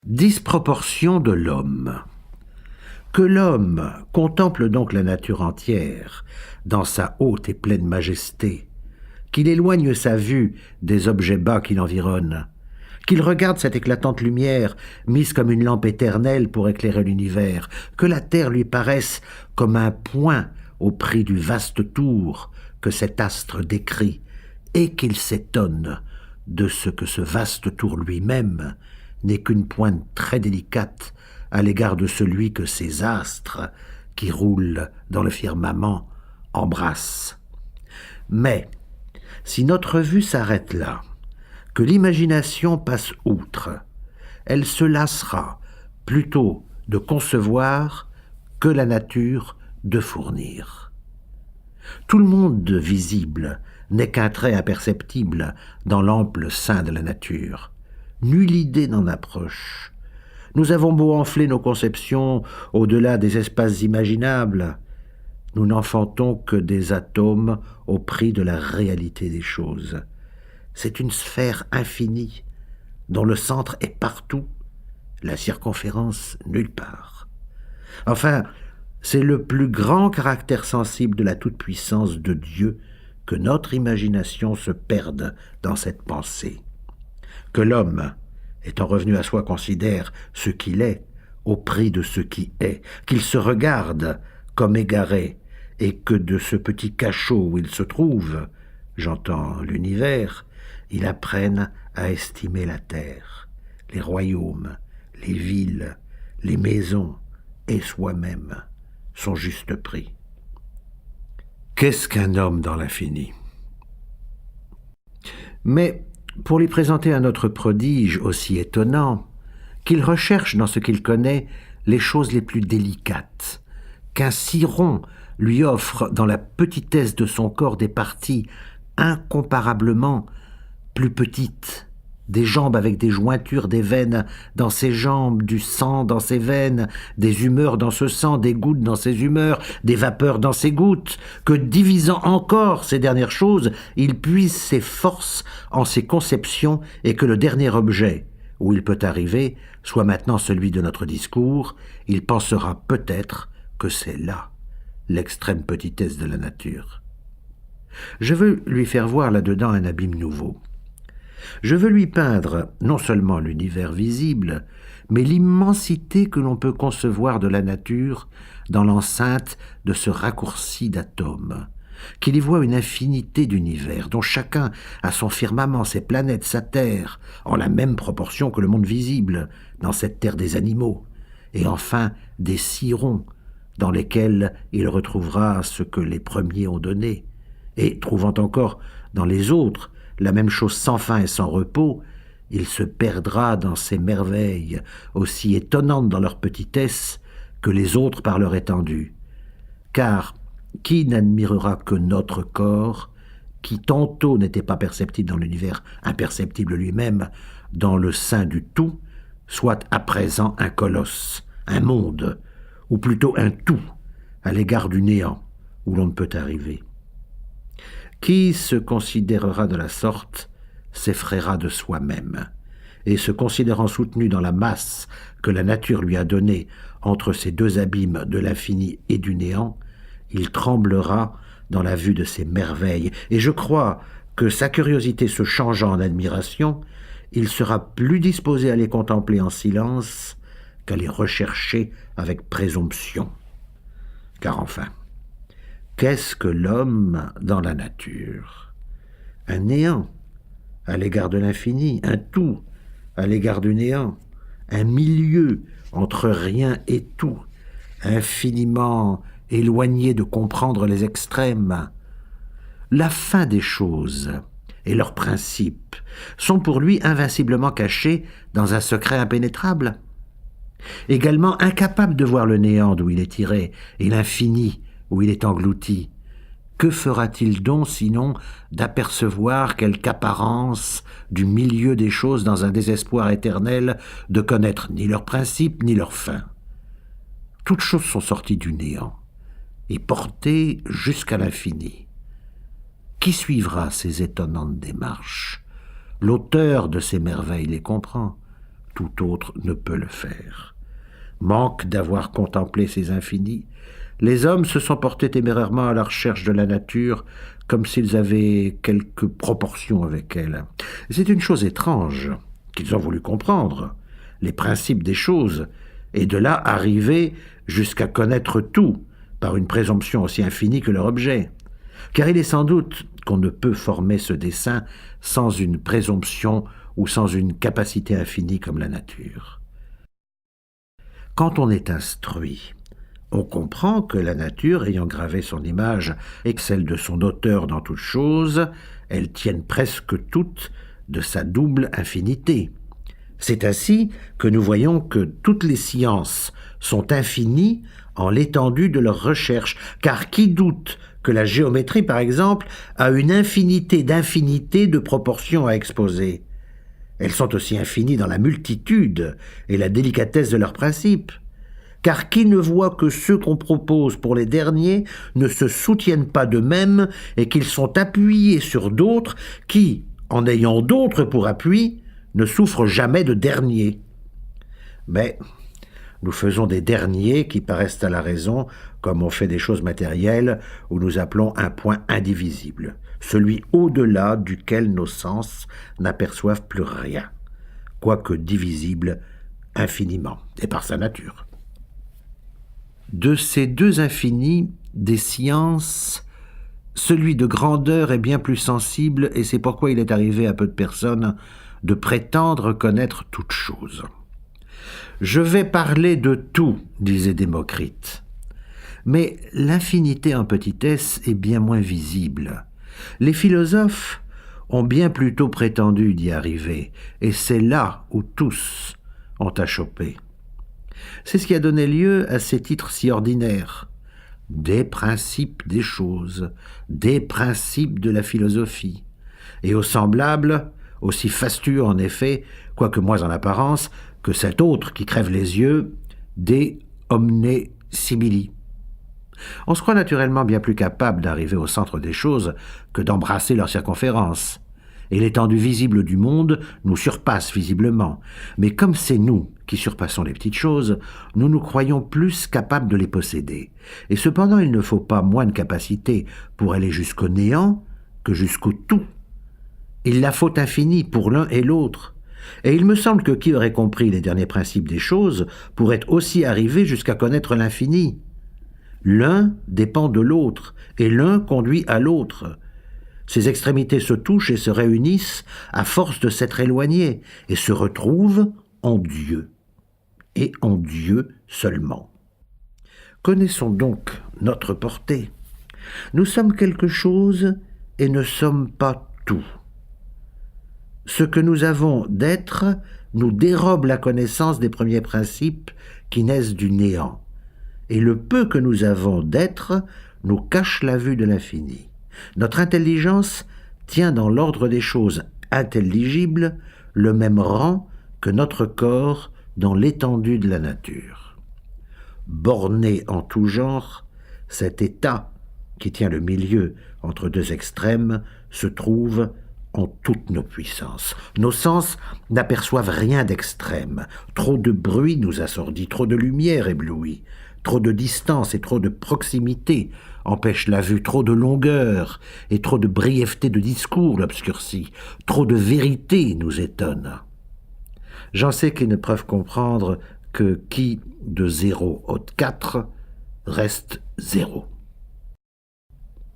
Disproportion de l'homme. Que l'homme contemple donc la nature entière dans sa haute et pleine majesté, qu'il éloigne sa vue des objets bas qui l'environnent, qu'il regarde cette éclatante lumière mise comme une lampe éternelle pour éclairer l'univers, que la terre lui paraisse comme un point au prix du vaste tour que cet astre décrit, et qu'il s'étonne de ce que ce vaste tour lui-même n'est qu'une pointe très délicate à l'égard de celui que ces astres, qui roulent dans le firmament, embrassent. Mais, si notre vue s'arrête là, que l'imagination passe outre, elle se lassera plutôt de concevoir que la nature de fournir. Tout le monde visible n'est qu'un trait imperceptible dans l'ample sein de la nature. Nulle idée n'en approche. Nous avons beau enfler nos conceptions au-delà des espaces imaginables, nous n'enfantons que des atomes au prix de la réalité des choses. C'est une sphère infinie, dont le centre est partout, la circonférence nulle part. Enfin, c'est le plus grand caractère sensible de la toute-puissance de Dieu que notre imagination se perde dans cette pensée. Que l'homme, étant revenu à soi, considère ce qu'il est au prix de ce qui est, qu'il se regarde comme égaré, et que de ce petit cachot où il se trouve, j'entends l'univers, il apprenne à estimer la terre, les royaumes, les villes, les maisons et soi-même, son juste prix. Qu'est-ce qu'un homme dans l'infini ? Mais pour lui présenter un autre prodige aussi étonnant, qu'il recherche dans ce qu'il connaît les choses les plus délicates, qu'un ciron lui offre dans la petitesse de son corps des parties incomparablement plus petites, des jambes avec des jointures, des veines dans ses jambes, du sang dans ses veines, des humeurs dans ce sang, des gouttes dans ses humeurs, des vapeurs dans ses gouttes, que divisant encore ces dernières choses, il puise ses forces en ses conceptions et que le dernier objet où il peut arriver soit maintenant celui de notre discours, il pensera peut-être que c'est là l'extrême petitesse de la nature. Je veux lui faire voir là-dedans un abîme nouveau. Je veux lui peindre non seulement l'univers visible, mais l'immensité que l'on peut concevoir de la nature dans l'enceinte de ce raccourci d'atomes, qu'il y voit une infinité d'univers, dont chacun a son firmament, ses planètes, sa terre, en la même proportion que le monde visible, dans cette terre des animaux, et enfin des cirons, dans lesquels il retrouvera ce que les premiers ont donné, et trouvant encore dans les autres la même chose sans fin et sans repos, il se perdra dans ces merveilles aussi étonnantes dans leur petitesse que les autres par leur étendue. Car qui n'admirera que notre corps, qui tantôt n'était pas perceptible dans l'univers imperceptible lui-même, dans le sein du tout, soit à présent un colosse, un monde, ou plutôt un tout, à l'égard du néant, où l'on ne peut arriver. Qui se considérera de la sorte s'effraiera de soi-même, et se considérant soutenu dans la masse que la nature lui a donnée entre ces deux abîmes de l'infini et du néant, il tremblera dans la vue de ces merveilles, et je crois que sa curiosité se changeant en admiration, il sera plus disposé à les contempler en silence qu'à les rechercher avec présomption. Car enfin, qu'est-ce que l'homme dans la nature ? Un néant à l'égard de l'infini, un tout à l'égard du néant, un milieu entre rien et tout, infiniment éloigné de comprendre les extrêmes. La fin des choses et leurs principes sont pour lui invinciblement cachés dans un secret impénétrable. Également incapable de voir le néant d'où il est tiré et l'infini où il est englouti. Que fera-t-il donc sinon d'apercevoir quelque apparence du milieu des choses dans un désespoir éternel de connaître ni leurs principes ni leurs fins ? Toutes choses sont sorties du néant et portées jusqu'à l'infini. Qui suivra ces étonnantes démarches ? L'auteur de ces merveilles les comprend. tout autre ne peut le faire. Manque d'avoir contemplé ces infinis, les hommes se sont portés témérairement à la recherche de la nature, comme s'ils avaient quelque proportion avec elle. C'est une chose étrange qu'ils ont voulu comprendre, les principes des choses, et de là arriver jusqu'à connaître tout, par une présomption aussi infinie que leur objet. Car il est sans doute qu'on ne peut former ce dessein sans une présomption ou sans une capacité infinie comme la nature. Quand on est instruit, on comprend que la nature, ayant gravé son image et celle de son auteur dans toutes choses, elles tiennent presque toutes de sa double infinité. C'est ainsi que nous voyons que toutes les sciences sont infinies en l'étendue de leurs recherches, car qui doute que la géométrie, par exemple, a une infinité d'infinités de proportions à exposer? Elles sont aussi infinies dans la multitude et la délicatesse de leurs principes. Car qui ne voit que ceux qu'on propose pour les derniers ne se soutiennent pas d'eux-mêmes et qu'ils sont appuyés sur d'autres qui, en ayant d'autres pour appui, ne souffrent jamais de derniers. Mais nous faisons des derniers qui paraissent à la raison comme on fait des choses matérielles où nous appelons un point indivisible, celui au-delà duquel nos sens n'aperçoivent plus rien, quoique divisible infiniment et par sa nature. De ces deux infinis, des sciences, celui de grandeur est bien plus sensible, et c'est pourquoi il est arrivé à peu de personnes de prétendre connaître toutes choses. Je vais parler de tout, disait Démocrite. Mais l'infinité en petitesse est bien moins visible. Les philosophes ont bien plutôt prétendu d'y arriver, et c'est là où tous ont achoppé. C'est ce qui a donné lieu à ces titres si ordinaires. Des principes des choses, des principes de la philosophie, et aux semblables, aussi fastueux en effet, quoique moins en apparence, que cet autre qui crève les yeux, des omne simili. On se croit naturellement bien plus capable d'arriver au centre des choses que d'embrasser leur circonférence. Et l'étendue visible du monde nous surpasse visiblement. Mais comme c'est nous qui surpassons les petites choses, nous nous croyons plus capables de les posséder. Et cependant, il ne faut pas moins de capacité pour aller jusqu'au néant que jusqu'au tout. Il la faut infinie pour l'un et l'autre. Et il me semble que qui aurait compris les derniers principes des choses pourrait aussi arriver jusqu'à connaître l'infini. L'un dépend de l'autre, et l'un conduit à l'autre. Ces extrémités se touchent et se réunissent à force de s'être éloignées, et se retrouvent en Dieu, et en Dieu seulement. Connaissons donc notre portée. Nous sommes quelque chose et ne sommes pas tout. Ce que nous avons d'être nous dérobe la connaissance des premiers principes qui naissent du néant, et le peu que nous avons d'être nous cache la vue de l'infini. Notre intelligence tient dans l'ordre des choses intelligibles le même rang que notre corps dans l'étendue de la nature. Borné en tout genre, cet état qui tient le milieu entre deux extrêmes se trouve en toutes nos puissances. Nos sens n'aperçoivent rien d'extrême. Trop de bruit nous assourdit, trop de lumière éblouit, trop de distance et trop de proximité empêchent la vue, trop de longueur et trop de brièveté de discours l'obscurcit, trop de vérité nous étonne. J'en sais qu'ils ne peuvent comprendre que qui de 0 ôte 4 reste 0.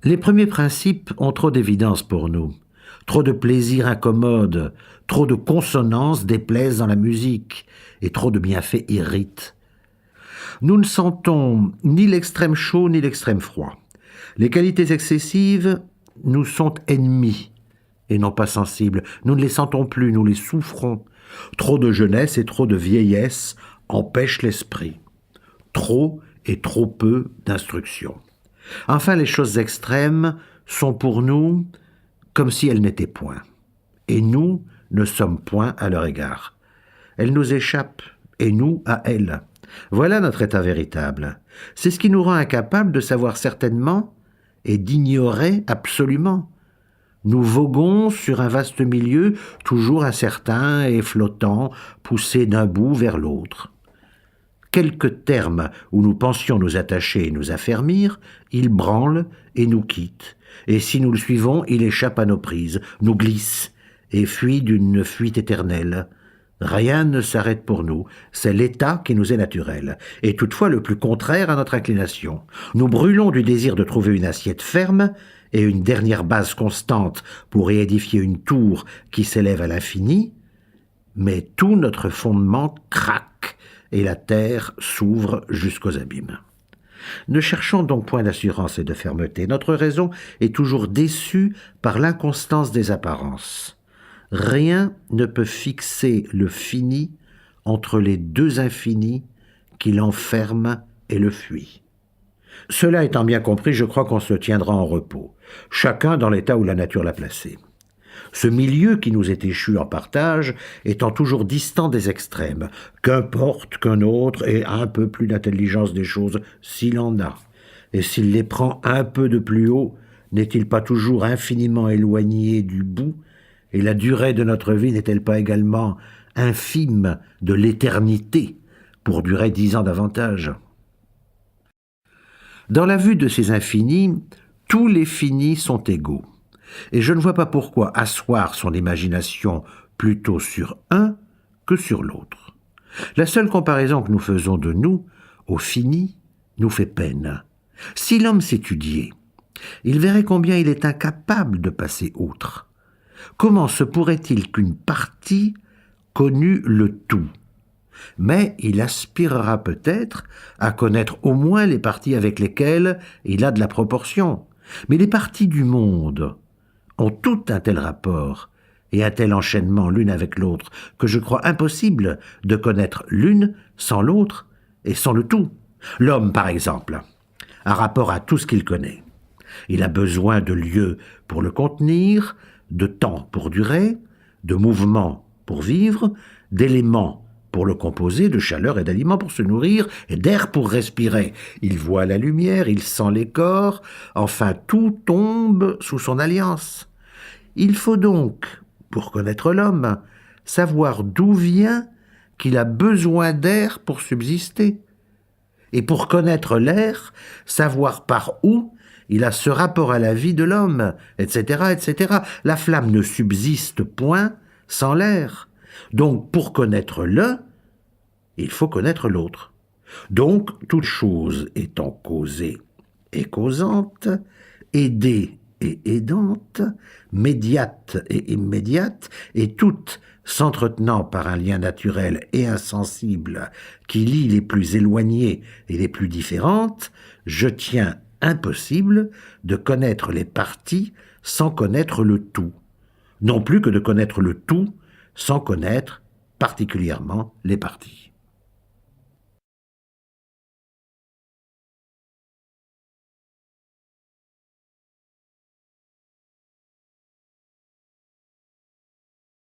Les premiers principes ont trop d'évidence pour nous. Trop de plaisir incommode, trop de consonances déplaisent dans la musique, et trop de bienfaits irritent. Nous ne sentons ni l'extrême chaud ni l'extrême froid. Les qualités excessives nous sont ennemies et non pas sensibles. Nous ne les sentons plus, nous les souffrons. Trop de jeunesse et trop de vieillesse empêchent l'esprit. Trop et trop peu d'instruction. Enfin, les choses extrêmes sont pour nous comme si elles n'étaient point. Et nous ne sommes point à leur égard. Elles nous échappent, et nous à elles. Voilà notre état véritable. C'est ce qui nous rend incapables de savoir certainement et d'ignorer absolument. Nous voguons sur un vaste milieu, toujours incertain et flottant, poussé d'un bout vers l'autre. Quelque terme où nous pensions nous attacher et nous affermir, il branle et nous quitte, et si nous le suivons, il échappe à nos prises, nous glisse, et fuit d'une fuite éternelle. Rien ne s'arrête pour nous, c'est l'état qui nous est naturel, et toutefois le plus contraire à notre inclination. Nous brûlons du désir de trouver une assiette ferme, et une dernière base constante pour y édifier une tour qui s'élève à l'infini, mais tout notre fondement craque, et la terre s'ouvre jusqu'aux abîmes. Ne cherchons donc point d'assurance et de fermeté. Notre raison est toujours déçue par l'inconstance des apparences. Rien ne peut fixer le fini entre les deux infinis qui l'enferment et le fuient. Cela étant bien compris, je crois qu'on se tiendra en repos, chacun dans l'état où la nature l'a placé. Ce milieu qui nous est échu en partage étant toujours distant des extrêmes, qu'importe qu'un autre ait un peu plus d'intelligence des choses s'il en a, et s'il les prend un peu de plus haut, n'est-il pas toujours infiniment éloigné du bout, et la durée de notre vie n'est-elle pas également infime de l'éternité, pour durer 10 ans davantage? Dans la vue de ces infinis, tous les finis sont égaux. Et je ne vois pas pourquoi asseoir son imagination plutôt sur un que sur l'autre. La seule comparaison que nous faisons de nous, au fini, nous fait peine. Si l'homme s'étudiait, il verrait combien il est incapable de passer outre. Comment se pourrait-il qu'une partie connût le tout? Mais il aspirera peut-être à connaître au moins les parties avec lesquelles il a de la proportion. Mais les parties du monde ont toutes un tel rapport et un tel enchaînement l'une avec l'autre que je crois impossible de connaître l'une sans l'autre et sans le tout. L'homme, par exemple, a rapport à tout ce qu'il connaît. Il a besoin de lieux pour le contenir, de temps pour durer, de mouvement pour vivre, d'éléments pour le composer, de chaleur et d'aliments pour se nourrir, et d'air pour respirer. Il voit la lumière, il sent les corps, enfin tout tombe sous son alliance. Il faut donc, pour connaître l'homme, savoir d'où vient qu'il a besoin d'air pour subsister. Et pour connaître l'air, savoir par où il a ce rapport à la vie de l'homme, etc., etc. La flamme ne subsiste point sans l'air. Donc, pour connaître l'un, il faut connaître l'autre. Donc, toute chose étant causée et causante, aidée et aidante, médiate et immédiate, et toutes s'entretenant par un lien naturel et insensible qui lie les plus éloignées et les plus différentes, je tiens impossible de connaître les parties sans connaître le tout, non plus que de connaître le tout sans connaître particulièrement les parties.